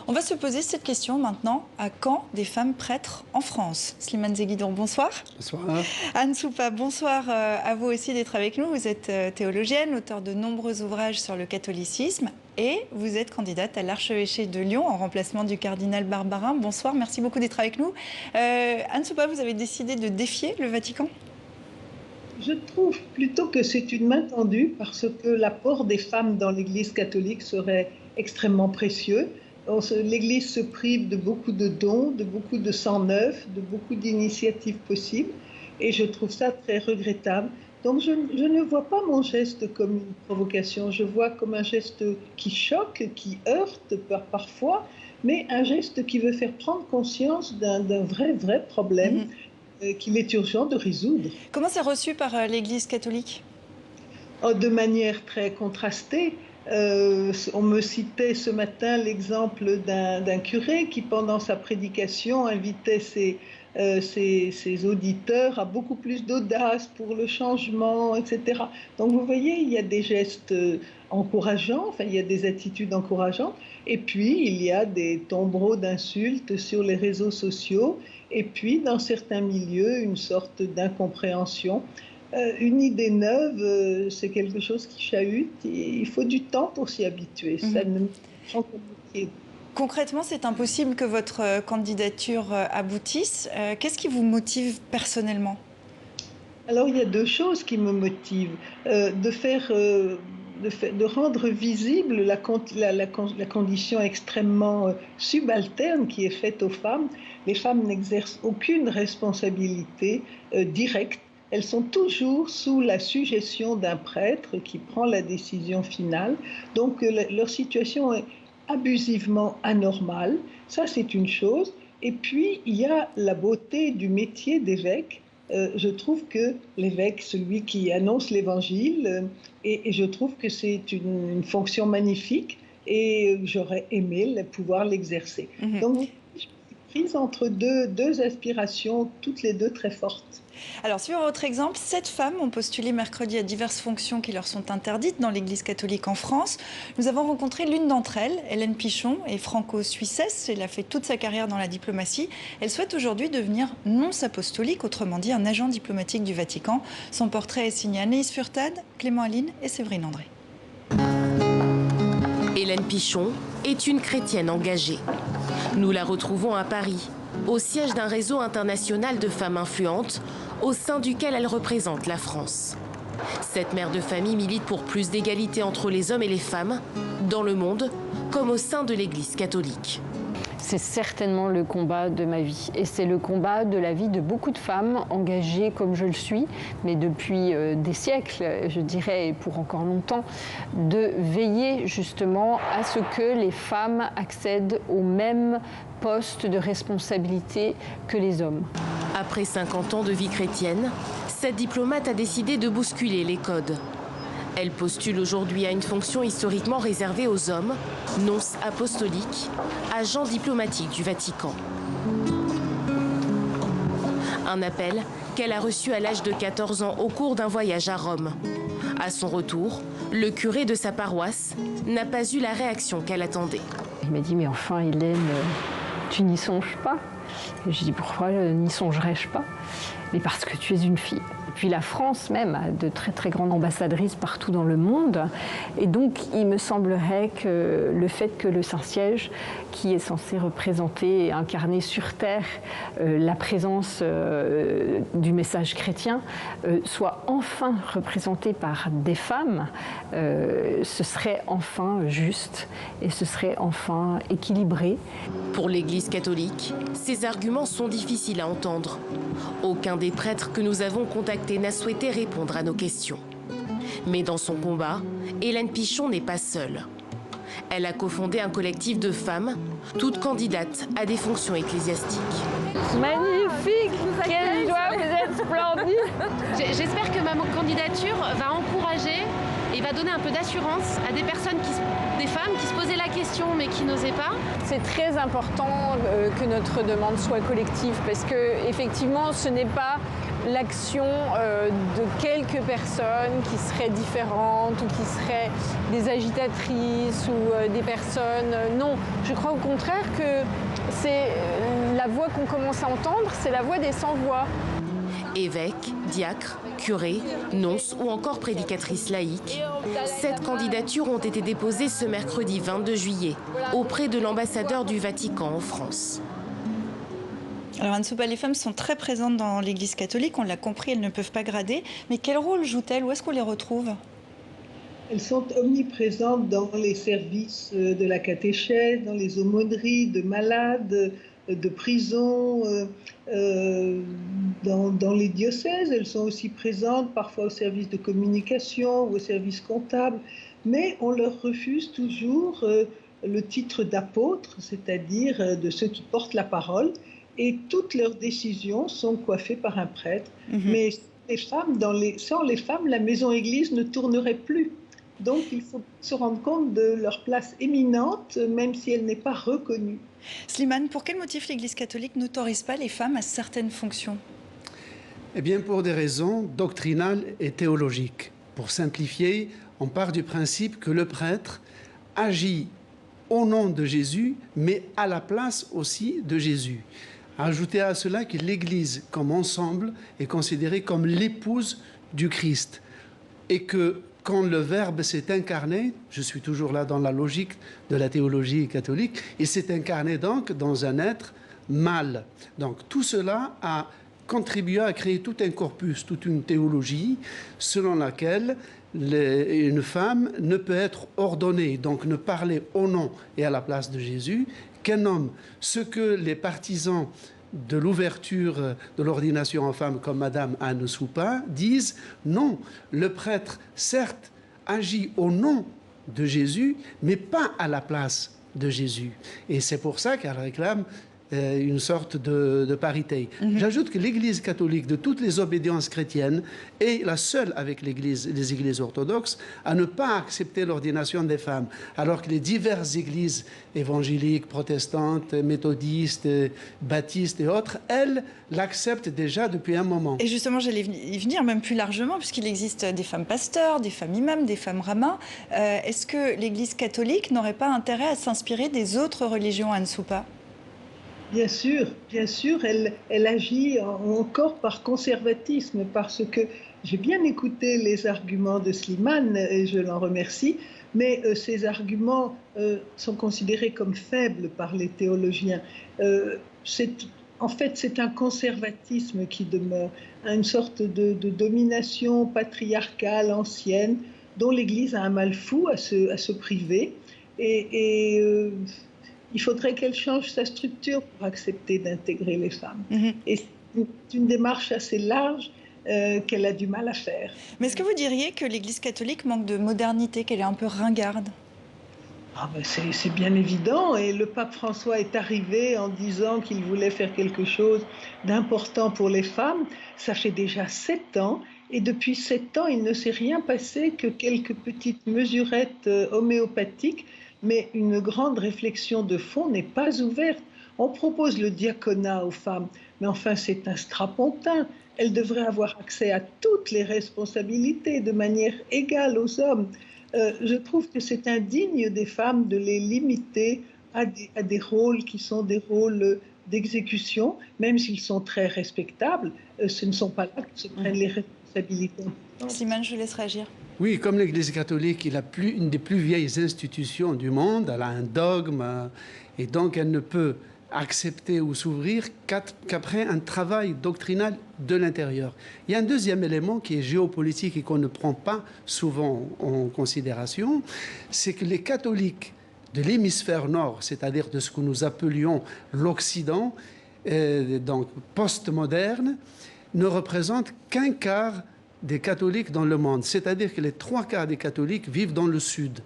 On va se poser cette question maintenant. À quand des femmes prêtres en France? Slimane Zeguidon, bonsoir. Bonsoir. Anne Soupa, bonsoir à vous aussi d'être avec nous. Vous êtes théologienne, auteure de nombreux ouvrages sur le catholicisme et vous êtes candidate à l'archevêché de Lyon en remplacement du cardinal Barbarin. Bonsoir, merci beaucoup d'être avec nous. Anne Soupa, vous avez décidé de défier le Vatican? Je trouve plutôt que c'est une main tendue parce que l'apport des femmes dans l'Église catholique serait extrêmement précieux. L'Église se prive de beaucoup de dons, de beaucoup de sang neuf, de beaucoup d'initiatives possibles et je trouve ça très regrettable. Donc je ne vois pas mon geste comme une provocation, je vois comme un geste qui choque, qui heurte parfois, mais un geste qui veut faire prendre conscience d'un vrai problème. Qu'il est urgent de résoudre. Comment c'est reçu par l'Église catholique? De manière très contrastée. On me citait ce matin l'exemple d'un curé qui, pendant sa prédication, invitait ses auditeurs à beaucoup plus d'audace pour le changement, etc. Donc vous voyez, il y a des gestes encourageants, enfin il y a des attitudes encourageantes, et puis il y a des tombereaux d'insultes sur les réseaux sociaux, et puis dans certains milieux, une sorte d'incompréhension. Une idée neuve, c'est quelque chose qui chahute, et il faut du temps pour s'y habituer. Ça ne change pas. Concrètement, c'est impossible que votre candidature aboutisse. Qu'est-ce qui vous motive personnellement? Alors, il y a deux choses qui me motivent. De rendre visible la condition extrêmement subalterne qui est faite aux femmes. Les femmes n'exercent aucune responsabilité directe. Elles sont toujours sous la suggestion d'un prêtre qui prend la décision finale. Donc, leur situation est abusivement anormale. Ça, c'est une chose. Et puis, il y a la beauté du métier d'évêque. Je trouve que l'évêque, celui qui annonce l'évangile, et je trouve que c'est une fonction magnifique et j'aurais aimé pouvoir l'exercer. Donc, je suis prise entre deux aspirations, toutes les deux très fortes. Alors, suivant votre exemple, 7 femmes ont postulé mercredi à diverses fonctions qui leur sont interdites dans l'Église catholique en France. Nous avons rencontré l'une d'entre elles, Hélène Pichon, est franco-suissesse. Elle a fait toute sa carrière dans la diplomatie. Elle souhaite aujourd'hui devenir nonce apostolique, autrement dit un agent diplomatique du Vatican. Son portrait est signé Anaïs Furtad, Clément Aline et Séverine André. Hélène Pichon est une chrétienne engagée. Nous la retrouvons à Paris, au siège d'un réseau international de femmes influentes, au sein duquel elle représente la France. Cette mère de famille milite pour plus d'égalité entre les hommes et les femmes, dans le monde comme au sein de l'Église catholique. C'est certainement le combat de ma vie et c'est le combat de la vie de beaucoup de femmes engagées comme je le suis, mais depuis des siècles, je dirais, et pour encore longtemps, de veiller justement à ce que les femmes accèdent aux mêmes postes de responsabilité que les hommes. Après 50 ans de vie chrétienne, cette diplomate a décidé de bousculer les codes. Elle postule aujourd'hui à une fonction historiquement réservée aux hommes, nonce apostolique, agent diplomatique du Vatican. Un appel qu'elle a reçu à l'âge de 14 ans au cours d'un voyage à Rome. À son retour, le curé de sa paroisse n'a pas eu la réaction qu'elle attendait. Il m'a dit « Mais enfin, Hélène, tu n'y songes pas ?» Je dis « Pourquoi n'y songerais-je pas ?» Mais parce que tu es une fille. Puis la France même a de très grandes ambassadrices partout dans le monde. Et donc il me semblerait que le fait que le Saint-Siège, qui est censé représenter et incarner sur terre la présence du message chrétien, soit enfin représenté par des femmes, ce serait enfin juste et ce serait enfin équilibré. Pour l'Église catholique, ces arguments sont difficiles à entendre. Aucun des prêtres que nous avons contactés n'a souhaité répondre à nos questions. Mais dans son combat, Hélène Pichon n'est pas seule. Elle a cofondé un collectif de femmes, toutes candidates à des fonctions ecclésiastiques. Magnifique! Quelle joie, vous êtes splendide! J'espère que ma candidature va encourager et va donner un peu d'assurance à des personnes, des femmes qui se posaient la question mais qui n'osaient pas. C'est très important que notre demande soit collective parce que effectivement, ce n'est pas l'action de quelques personnes qui seraient différentes ou qui seraient des agitatrices ou des personnes. Non, je crois au contraire que c'est la voix qu'on commence à entendre, c'est la voix des sans-voix. Évêques, diacres, curés, nonces ou encore prédicatrices laïques. 7 candidatures ont été déposées ce mercredi 22 juillet auprès de l'ambassadeur du Vatican en France. Alors Anne-Soupa, les femmes sont très présentes dans l'Église catholique, on l'a compris, elles ne peuvent pas grader. Mais quel rôle jouent-elles? Où est-ce qu'on les retrouve? Elles sont omniprésentes dans les services de la catéchèse, dans les aumôneries de malades, de prison, dans les diocèses. Elles sont aussi présentes parfois au service de communication ou au service comptable, mais on leur refuse toujours le titre d'apôtre, c'est-à-dire de ceux qui portent la parole, et toutes leurs décisions sont coiffées par un prêtre. Mais les femmes, sans les femmes, la maison-église ne tournerait plus. Donc il faut se rendre compte de leur place éminente, même si elle n'est pas reconnue. Slimane, pour quel motif l'Église catholique n'autorise pas les femmes à certaines fonctions? Eh bien, pour des raisons doctrinales et théologiques. Pour simplifier, on part du principe que le prêtre agit au nom de Jésus, mais à la place aussi de Jésus. Ajoutez à cela que l'Église, comme ensemble, est considérée comme l'épouse du Christ. Et que quand le Verbe s'est incarné, je suis toujours là dans la logique de la théologie catholique, il s'est incarné donc dans un être mâle. Donc tout cela a contribué à créer tout un corpus, toute une théologie selon laquelle une femme ne peut être ordonnée, donc ne parler au nom et à la place de Jésus, qu'un homme. Ce que les partisans de l'ouverture de l'ordination en femme comme Madame Anne-Soupa disent, non, le prêtre, certes, agit au nom de Jésus, mais pas à la place de Jésus. Et c'est pour ça qu'elle réclame une sorte de parité. J'ajoute que l'Église catholique de toutes les obédiences chrétiennes est la seule avec les églises orthodoxes à ne pas accepter l'ordination des femmes, alors que les diverses églises évangéliques, protestantes, méthodistes, baptistes et autres, elles l'acceptent déjà depuis un moment. Et justement, j'allais y venir même plus largement, puisqu'il existe des femmes pasteurs, des femmes imams, des femmes rabbins. Est-ce que l'Église catholique n'aurait pas intérêt à s'inspirer des autres religions, Anne-Soupa? Bien sûr, elle agit encore par conservatisme, parce que j'ai bien écouté les arguments de Slimane, et je l'en remercie, mais ces arguments sont considérés comme faibles par les théologiens. En fait, c'est un conservatisme qui demeure, une sorte de domination patriarcale ancienne, dont l'Église a un mal fou à se priver, il faudrait qu'elle change sa structure pour accepter d'intégrer les femmes. Et c'est une démarche assez large qu'elle a du mal à faire. Mais est-ce que vous diriez que l'Église catholique manque de modernité, qu'elle est un peu ringarde? C'est bien évident, et le pape François est arrivé en disant qu'il voulait faire quelque chose d'important pour les femmes. Ça fait déjà 7 ans, et depuis 7 ans, il ne s'est rien passé que quelques petites mesurettes homéopathiques, mais une grande réflexion de fond n'est pas ouverte. On propose le diaconat aux femmes, mais enfin c'est un strapontin. Elles devraient avoir accès à toutes les responsabilités de manière égale aux hommes. Je trouve que c'est indigne des femmes de les limiter à des rôles qui sont des rôles d'exécution, même s'ils sont très respectables. Ce ne sont pas là que se prennent les responsabilités. Slimane, je vous laisse réagir. Oui, comme l'Église catholique est une des plus vieilles institutions du monde, elle a un dogme, et donc elle ne peut accepter ou s'ouvrir qu'après un travail doctrinal de l'intérieur. Il y a un deuxième élément qui est géopolitique et qu'on ne prend pas souvent en considération, c'est que les catholiques de l'hémisphère nord, c'est-à-dire de ce que nous appelions l'Occident, donc post-moderne, ne représentent qu'un quart des catholiques dans le monde. C'est-à-dire que les 3/4 des catholiques vivent dans le sud,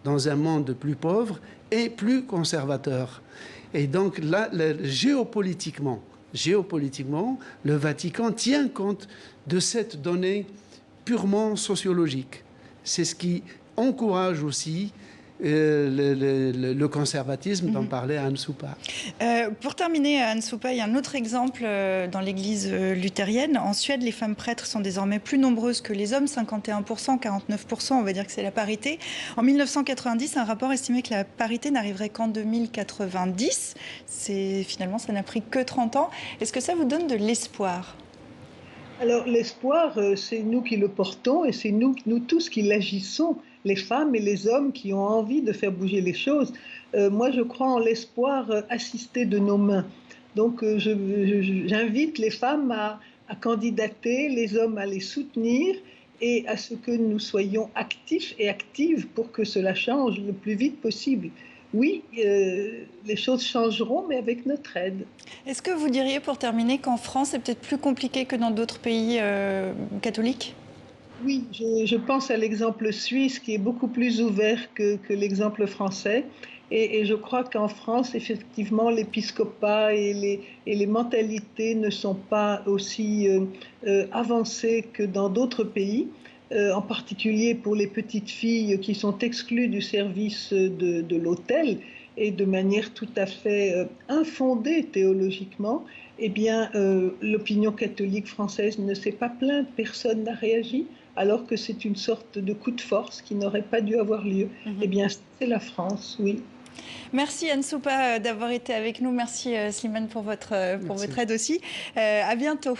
dans un monde plus pauvre et plus conservateur. Et donc là, géopolitiquement, le Vatican tient compte de cette donnée purement sociologique. C'est ce qui encourage aussi le conservatisme dont parlait Anne Soupa. Pour terminer, Anne Soupa, il y a un autre exemple dans l'Église luthérienne. En Suède, les femmes prêtres sont désormais plus nombreuses que les hommes, 51%, 49%, on va dire que c'est la parité. En 1990, un rapport estimait que la parité n'arriverait qu'en 2090. Finalement, ça n'a pris que 30 ans. Est-ce que ça vous donne de l'espoir ? Alors l'espoir, c'est nous qui le portons et c'est nous tous qui l'agissons, les femmes et les hommes qui ont envie de faire bouger les choses. Moi, je crois en l'espoir assisté de nos mains. Donc j'invite les femmes à candidater, les hommes à les soutenir et à ce que nous soyons actifs et actives pour que cela change le plus vite possible. Oui, les choses changeront, mais avec notre aide. Est-ce que vous diriez, pour terminer, qu'en France, c'est peut-être plus compliqué que dans d'autres pays catholiques ? Oui, je pense à l'exemple suisse qui est beaucoup plus ouvert que l'exemple français. Et je crois qu'en France, effectivement, l'épiscopat et les mentalités ne sont pas aussi avancées que dans d'autres pays. En particulier pour les petites filles qui sont exclues du service de l'autel et de manière tout à fait infondée théologiquement, eh bien, l'opinion catholique française ne s'est pas plainte, personne n'a réagi, alors que c'est une sorte de coup de force qui n'aurait pas dû avoir lieu. Eh bien, c'est la France, oui. Merci Anne Soupa d'avoir été avec nous. Merci Slimane pour votre aide aussi. À bientôt.